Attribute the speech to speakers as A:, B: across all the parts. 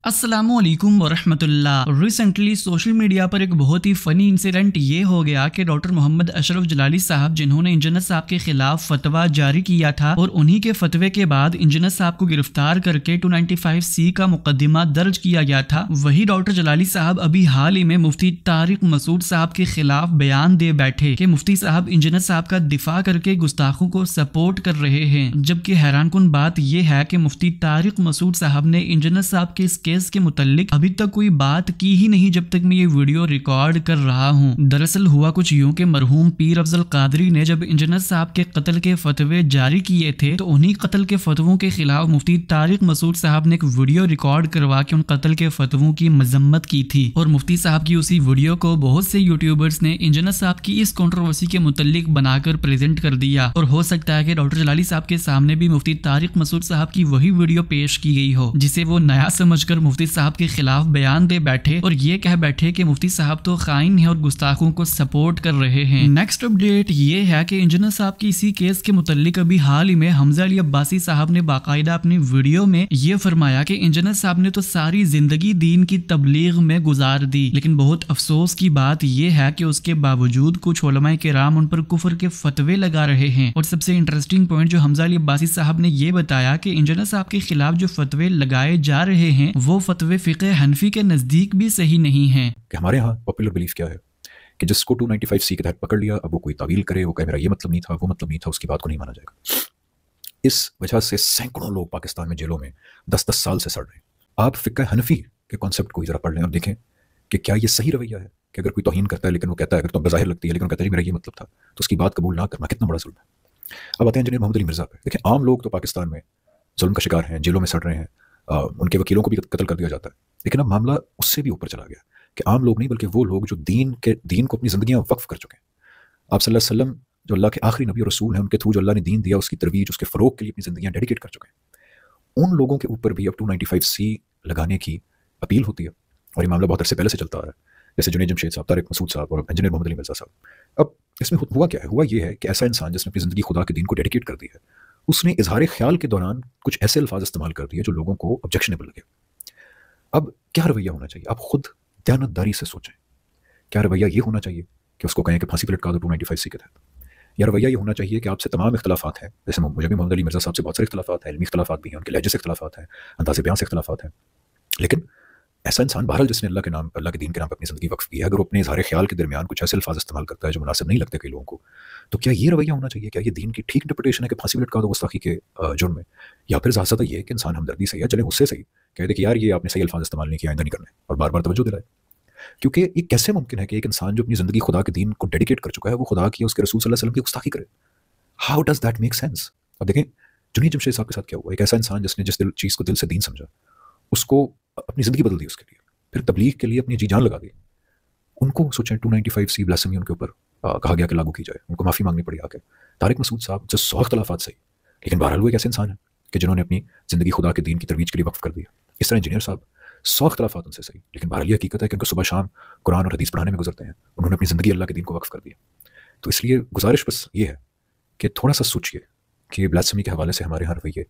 A: अस्सलामुअलैकुम वरहमतुल्लाह। Recently social media पर एक बहुत ही फ़नी इंसिडेंट ये हो गया कि डॉक्टर मोहम्मद अशरफ जलाली साहब जिन्होंने इंजीनियर साहब के खिलाफ फतवा जारी किया था और उन्हीं के फतवे के बाद इंजीनियर साहब को गिरफ्तार करके 295C का मुकदमा दर्ज किया गया था, वही डॉक्टर जलाली साहब अभी हाल ही में मुफ्ती तारिक मसूद साहब के खिलाफ बयान दे बैठे कि मुफ्ती साहब इंजीनियर साहब का दिफा करके गुस्ताखों को सपोर्ट कर रहे हैं। जबकि हैरानकुन बात यह है कि मुफ्ती तारिक मसूद साहब ने इंजीनियर साहब के इस केस के मुतालिक अभी तक कोई बात की ही नहीं जब तक मैं ये वीडियो रिकॉर्ड कर रहा हूँ। दरअसल हुआ कुछ यूं कि मरहूम पीर अफजल कादरी ने जब इंजीनियर साहब के कत्ल के फतवे जारी किए थे तो उन्हीं कत्ल के फतवों के खिलाफ मुफ्ती तारिक मसूद साहब ने एक वीडियो रिकॉर्ड करवा के उन कत्ल के फतवों की मजम्मत की थी और मुफ्ती साहब की उसी वीडियो को बहुत से यूट्यूबर्स ने इंजीनियर साहब की इस कंट्रोवर्सी के मुतालिक बनाकर प्रेजेंट कर दिया। और हो सकता है कि डॉक्टर जलाली साहब के सामने भी मुफ्ती तारिक मसूद साहब की वही वीडियो पेश की गई हो जिसे वो नया समझकर मुफ्ती साहब के खिलाफ बयान दे बैठे और ये कह बैठे कि मुफ्ती साहब तो खाइन है और गुस्ताखों को सपोर्ट कर रहे हैं। नेक्स्ट अपडेट ये है कि इंजीनियर साहब की इसी केस के मुतालिक अभी हाल ही में हमजा अली अब्बासी साहब ने बाकायदा अपनी वीडियो में ये फरमाया कि इंजीनियर साहब ने तो सारी जिंदगी दीन की तबलीग में गुजार दी, लेकिन बहुत अफसोस की बात यह है कि उसके बावजूद कुछ उलमाए किराम उन पर कुफर के फतवे लगा रहे हैं। और सबसे इंटरेस्टिंग पॉइंट जो हमजा अली अब्बासी साहब ने ये बताया कि इंजीनियर साहब के खिलाफ जो फतवे लगाए जा रहे हैं वो फतवे फिक़े हनफी के नजदीक भी सही नहीं है।
B: कि हमारे यहाँ पॉपुलर बिलीफ क्या है कि जिसको 295C के तहत पकड़ लिया अब वो कोई तावील करे, वो कहे मेरा ये मतलब नहीं था, वो मतलब नहीं था, उसकी बात को नहीं माना जाएगा। इस वजह से सैकड़ों लोग पाकिस्तान में जेलों में 10-10 साल से सड़ रहे हैं। आप फिक़े हनफी के कॉन्सेप्ट को जरा पढ़ लें और देखें कि क्या ये सही रवैया है कि अगर कोई तौहीन करता है लेकिन वो कहता है, अगर तो बज़ाहिर लगती है लेकिन वो कहता है मेरा ये मतलब था, तो उसकी बात कबूल ना करना कितना बड़ा जुल्म है। अब आते हैं इंजीनियर मोहम्मद अली मिर्ज़ा पे। देखें, आम लोग तो पाकिस्तान में जुल्म का शिकार हैं, जेलों में सड़ रहे हैं, उनके वकीलों को भी कत्ल कर दिया जाता है। लेकिन अब मामला उससे भी ऊपर चला गया कि आम लोग नहीं बल्कि वो लोग जो दीन को अपनी ज़िंदगियाँ वक्फ कर चुके हैं। आप सल्लल्लाहु अलैहि वसल्लम जो अल्लाह के आखिरी नबी और रसूल हैं, उनके थ्रू जो अल्लाह ने दीन दिया उसकी तरवीज, उसके फ़रोग के लिए अपनी ज़िंदगियाँ डेडिकेट कर चुके हैं। उन लोगों के ऊपर भी अब 295C लगाने की अपील होती है और ये मामला बहुत अरसे पहले से चलता आ रहा है, जैसे जुनैद जमशेद साहब, तारिक मसूद साहब और इंजीनियर मोहम्मद अली मिर्ज़ा साहब। अब इसमें हुआ क्या है? हुआ ये है कि ऐसा इंसान जिसने अपनी ज़िंदगी खुदा के दीन को डेडिकेट कर दी है, उसने इजहार ख्याल के दौरान कुछ ऐसे अल्फाज इस्तेमाल कर दिए जो लोगों को ऑब्जेक्शनेबल लगे। अब क्या रवैया होना चाहिए? आप खुद दयानतदारी से सोचें। क्या रवैया ये होना चाहिए कि उसको कहें कि फांसी पर लटका दो 295C के तहत, या रवैया ये होना चाहिए कि आपसे तमाम इख्तलाफात हैं, जैसे मुझे भी मोहम्मद अली मिर्ज़ा साहब से बहुत सारे इख्तलाफात हैं, इल्मी इख्तलाफात भी हैं, उनके लहजे से इख्तलाफात हैं, अंदाज़े बयान से इख्तलाफात हैं, लेकिन ऐसा इंसान बहरहाल जिसने अल्लाह के नाम, अल्लाह के दीन के नाम पर अपनी ज़िंदगी वक्फ की है, अगर वो अपने इज़हार ख्याल के दरमियान कुछ ऐसे अल्फाज इस्तेमाल करता है जो मुनासिब नहीं लगते कई लोगों को, तो क्या ये रवैया होना चाहिए? क्या ये दीन की ठीक इंटरप्रिटेशन है कि फांसी पर लटका दो गुस्ताखी के जुर्म में? या फिर ज़्यादा ये है कि इंसान हमदर्दी से या चले उससे सही कह दे कि यार ये आपने सही अल्फाज इस्तेमाल नहीं किया, आइंदा नहीं करना है, और बार बार तवज्जो दिलाए। क्योंकि ये कैसे मुमकिन है कि एक इंसान जो अपनी ज़िंदगी खुदा के दीन को डेडिकेट कर चुका है वो खुदा की, उसके रसूल सल्लल्लाहु अलैहि वसल्लम की गुस्ताखी करे? How does that make sense? अब देखें जुनैद जमशेद साहब के साथ क्या हुआ। एक ऐसा इंसान जिसने जिस चीज़ को दिल से दीन समझा, उसको अपनी ज़िंदगी बदल दी उसके लिए, फिर तबलीग के लिए अपनी जी जान लगा दी। उनको सोचें 295C ब्लास्फेमी उनके ऊपर कहा गया कि लागू की जाए, उनको माफ़ी मांगनी पड़ी आके। तारिक मसूद साहब जो 100 इख्तलाफात सही, लेकिन बहरहाल वो एक ऐसे इंसान है कि जिन्होंने अपनी ज़िंदगी खुदा के दीन की तरवीज के लिए वक्फ कर दिया। इस तरह इंजीनियर साहब 100 इख्तलाफात उनसे सही, लेकिन बहरहाल ये हकीकत है कि उनको सुबह शाम कुरान और हदीस पढ़ाने में गुजरते हैं, उन्होंने अपनी ज़िंदगी अल्लाह के दीन को वक्फ कर दिया। तो इसलिए गुजारिश बस ये है कि थोड़ा सा सोचिए कि ब्लास्फेमी के हवाले से हमारे यहाँ रवैये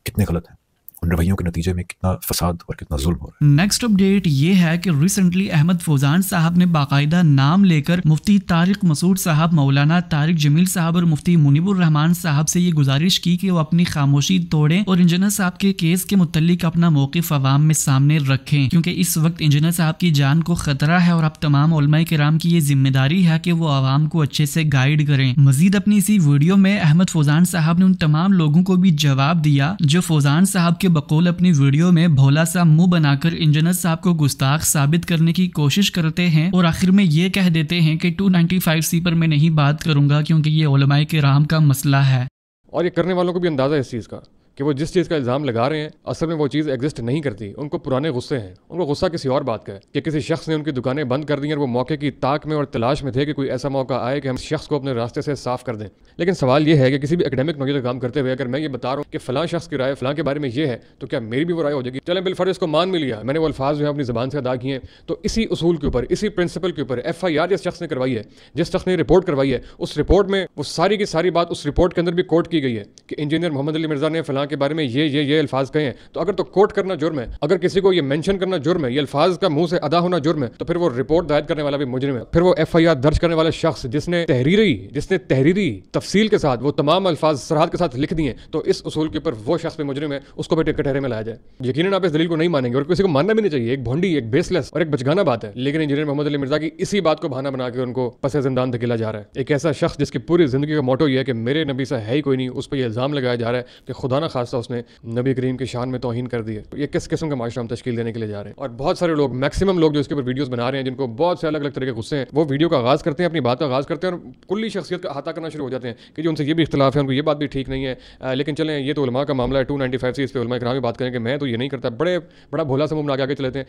B: कितने गलत हैं, उन रवैयों के नतीजे में कितना फसाद और कितना जुल्म हो रहा है।
A: नेक्स्ट अपडेट ये है कि रिसेंटली अहमद फौजान साहब ने बाकायदा नाम लेकर मुफ्ती तारिक मसूद साहब, मौलाना तारिक जमील साहब और मुफ्ती मुनीबुर रहमान साहब से ये गुजारिश की कि वो अपनी खामोशी तोड़ें और इंजीनियर साहब के केस के मुतालिक अपना मौक़िफ़ अवाम में सामने रखें, क्योंकि इस वक्त इंजीनियर साहब की जान को खतरा है और अब तमाम उलमाए किराम की ये जिम्मेदारी है कि वो आवाम को अच्छे से गाइड करें। मजीद अपनी इसी वीडियो में अहमद फौजान साहब ने उन तमाम लोगों को भी जवाब दिया जो फौजान साहब के बकौल अपनी वीडियो में भोला सा मुंह बनाकर इंजीनियर साहब को गुस्ताख साबित करने की कोशिश करते हैं और आखिर में ये कह देते हैं कि 295C पर मैं नहीं बात करूंगा क्योंकि ये उलमाए किराम का मसला है।
C: और ये करने वालों को भी अंदाज़ा है इस चीज़ का कि वो जिस चीज़ का इल्ज़ाम लगा रहे हैं असल में वो चीज़ एग्जिस्ट नहीं करती। उनको पुराने गुस्से हैं, उनको गुस्सा किसी और बात का है कि किसी शख्स ने उनकी दुकानें बंद कर दी और वो मौके की ताक में और तलाश में थे कि कोई ऐसा मौका आए कि हम शख्स को अपने रास्ते से साफ कर दें। लेकिन सवाल ये है कि किसी भी एकेडमिक नौकरी का काम करते हुए अगर मैं ये बता रहा हूँ कि फ़लाँ शख्स की राय फ़लाँ के बारे में ये है तो क्या मेरी भी वो राय हो जाएगी? चलें बिलफर्ज इसको मान भी लिया, मैंने वो अल्फाज जो है अपनी ज़बान से अदा किए हैं, तो इसी उसूल के ऊपर, इसी प्रिंसिपल के ऊपर FIR जिस शख्स ने करवाई है, जिस शख्स ने रिपोर्ट करवाई है, उस रिपोर्ट में वो सारी की सारी बात उस रिपोर्ट के अंदर भी कोट की गई है कि इंजीनियर मोहम्मद अली मिर्ज़ा ने फ़लाँ کے بارے میں یہ الفاظ کہے ہیں، تو اگر تو کوٹ کرنا جرم ہے، اگر کسی کو یہ مینشن کرنا جرم ہے، یہ الفاظ کا منہ سے ادا ہونا جرم ہے، تو پھر وہ رپورٹ دائر کرنے والا بھی مجرم ہے، پھر وہ FIR درج کرنے والا شخص جس نے تحریری تفصیل کے ساتھ وہ تمام الفاظ سرحد کے ساتھ لکھ دیے، تو اس اصول کے اوپر وہ شخص بھی مجرم ہے، اس کو بھی کٹہرے میں لایا جائے۔ یقیناً آپ اس دلیل کو نہیں مانیں گے اور کسی کو ماننا بھی نہیں چاہیے، ایک بھونڈی، ایک بیس لیس اور ایک بچگانہ بات ہے، لیکن انجینئر محمد علی مرزا کی اسی بات کو بہانہ بنا کے ان کو پس زندان دھکیلا جا رہا ہے۔ ایک ایسا شخص جس کی پوری زندگی کا موٹو یہ ہے کہ میرے نبی سے ہے ہی کوئی نہیں، اس پہ یہ الزام لگایا جا رہا ہے کہ خدا نہ خواستہ اس نے نبی کریم کی شان میں توہین کر دی ہے۔ یہ کس قسم کا معاشرہ ہم تشکیل دینے کے لیے جا رہے ہیں؟ اور بہت سارے لوگ، میکسیمم لوگ جو اس کے اوپر ویڈیوز بنا رہے ہیں، جن کو بہت سے الگ الگ طرح کے غصے ہیں، وہ ویڈیو کا آغاز کرتے ہیں، اپنی بات کا آغاز کرتے ہیں اور کلی شخصیت کا احاطہ کرنا شروع ہو جاتے ہیں کہ جو ان سے یہ بھی اختلاف ہے، ان کو یہ بات بھی ٹھیک نہیں ہے، لیکن چلیں یہ تو علماء کا معاملہ ہے، 295 اس پہ علماء کرام بھی بات کریں کہ میں تو یہ نہیں کرتا، بڑا بھولا سا منہ بنا کے آگے چلتے ہیں۔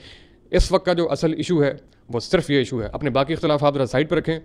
C: اس وقت کا جو اصل ایشو ہے وہ صرف یہ ایشو ہے۔ اپنے باقی اختلافات ذرا سائڈ پہ رکھیں،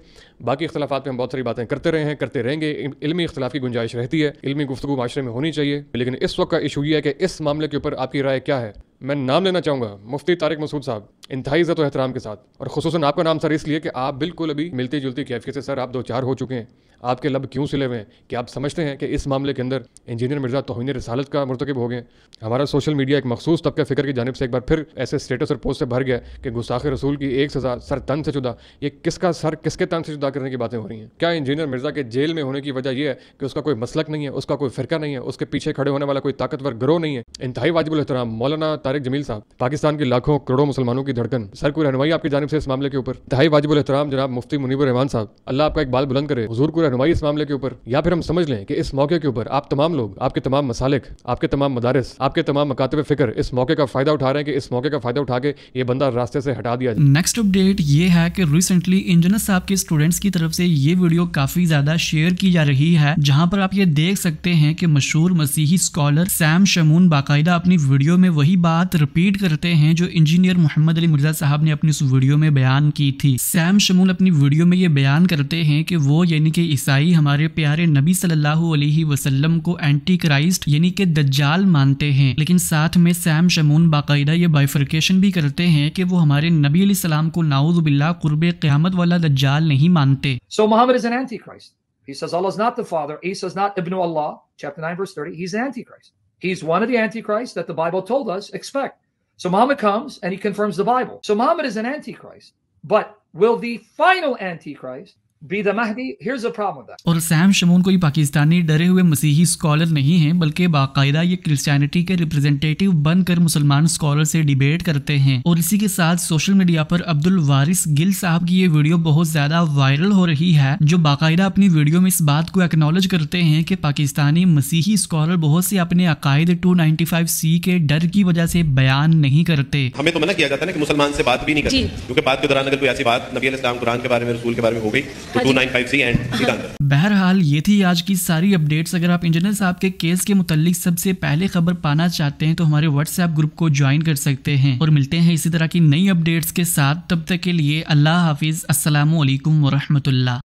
C: باقی اختلافات پہ ہم بہت ساری باتیں کرتے رہے ہیں، کرتے رہیں گے، علمی اختلاف کی گنجائش رہتی ہے، علمی گفتگو معاشرے میں ہونی چاہیے، لیکن اس وقت کا ایشو یہ ہے کہ اس معاملے کے اوپر آپ کی رائے کیا ہے۔ میں نام لینا چاہوں گا مفتی طارق مسعود صاحب، انتہائی عزت و احترام کے ساتھ، اور خصوصاً آپ کا نام سر اس لیے کہ آپ بالکل ابھی ملتی جلتی کیفیت سے سر آپ 2-4 ہو چکے ہیں، آپ کے لب کیوں سلے ہوئے ہیں کہ آپ سمجھتے ہیں کہ اس معاملے کے اندر انجینئر مرزا توہین رسالت کا مرتکب ہو گئے۔ ہمارا سوشل میڈیا ایک مخصوص طبقہ فکر کی جانب سے ایک بار پھر ایسے اسٹیٹس اور پوسٹ سے بھر گیا کہ گستاخ رسول کی ایک سزا سر تن سے جدا۔ یہ کس کا سر کس کے تن سے جدا کرنے کی باتیں ہو رہی ہیں؟ کیا انجینئر مرزا کے جیل میں ہونے کی وجہ یہ ہے کہ اس کا کوئی مسلک نہیں ہے، اس کا کوئی فرقہ نہیں ہے، اس کے پیچھے کھڑے ہونے والا کوئی طاقتور گروہ نہیں ہے؟ انتہائی واجب الاحترام مولانا طارق جمیل صاحب، پاکستان کی لاکھوں کروڑوں مسلمانوں کی دھڑکن، سر کوئی رہنمائی آپ کی جانب سے اس معاملے کے اوپر؟ انتہائی واجب الاحترام جناب مفتی منیب الرحمان صاحب، اللہ آپ کا اقبال بلند کرے، حضور کو رہنمائی اس معاملے کے اوپر، یا پھر ہم سمجھ لیں کہ اس موقع کے اوپر آپ تمام لوگ، آپ کے تمام مسالک، آپ کے تمام مدارس، آپ کے تمام مکاتب فکر اس موقع کا فائدہ اٹھا رہے ہیں کہ اس موقع کا فائدہ اٹھا کے یہ بندہ راستے سے ہٹا دیا جائے۔
A: نیکسٹ اپڈیٹ یہ ہے کہ ریسنٹلی انجینئر صاحب کے اسٹوڈنٹس کی طرف سے یہ ویڈیو کافی زیادہ شیئر کی جا رہی ہے، جہاں پر آپ یہ دیکھ سکتے ہیں کہ مشہور مسیحی اسکالر سیم شمون باقاعدہ اپنی ویڈیو میں وہی بات رپیٹ کرتے ہیں جو انجینئر محمد علی مرزا صاحب نے اپنی اس ویڈیو میں بیان کی تھی۔ سیم شمون اپنی ویڈیو میں یہ بیان کرتے ہیں کہ وہ یعنی کہ عیسائی ہمارے پیارے نبی صلی اللہ علیہ وسلم کو اینٹی کرائسٹ یعنی کہ دجال مانتے ہیں، لیکن ساتھ میں سیم شمون باقاعدہ یہ بائفرکیشن بھی کرتے ہیں کہ وہ ہمارے نبی علیہ السلام کو نعوذ باللہ قرب قیامت والا دجال نہیں مانتے۔
D: So Muhammad is an antichrist. He says Allah is not the father, Isa is not Ibn Allah, chapter 9 verse 30, he's an antichrist. He's one of the antichrists that the Bible told us expect. So Muhammad comes and he confirms the Bible. So Muhammad is an antichrist. But will the final antichrist be the Mahdi? Here's the problem with that.
A: اور same Shamoon کوئی پاکستانی ڈرے ہوئے مسیحی scholar نہیں ہیں، بلکہ باقاعدہ یہ کرسچینٹی کے ریپرزینٹیٹیو بن کر مسلمان اسکالر سے ڈیبیٹ کرتے ہیں۔ اور اسی کے ساتھ سوشل میڈیا پر عبد الوارث گل صاحب کی یہ ویڈیو بہت زیادہ وائرل ہو رہی ہے، جو باقاعدہ اپنی ویڈیو میں اس بات کو ایکنالج کرتے ہیں کہ پاکستانی مسیحی اسکالر بہت سے اپنے عقائد 295C کے ڈر کی وجہ سے بیان نہیں کرتے۔
E: ہمیں تو منع کیا جاتا ہے نا کہ مسلمان سے بات بھی نہیں کرتے، کیونکہ بات کے دوران اگر کوئی ایسی بات نبی علیہ السلام قرآن کے بارے میں، رسول کے بارے میں ہو گئی تو 295C اینڈ سیدھا اندر۔
A: بہرحال یہ تھی آج کی ساری اپڈیٹس۔ اگر آپ انجینئر صاحب کے کیس کے متعلق سب سے پہلے خبر پانا چاہتے ہیں تو ہمارے واٹس ایپ گروپ کو جوائن کر سکتے ہیں، اور ملتے ہیں اسی طرح کی نئی اپڈیٹس کے ساتھ۔ تب تک کے لیے اللہ حافظ، السلام علیکم ورحمۃ اللہ۔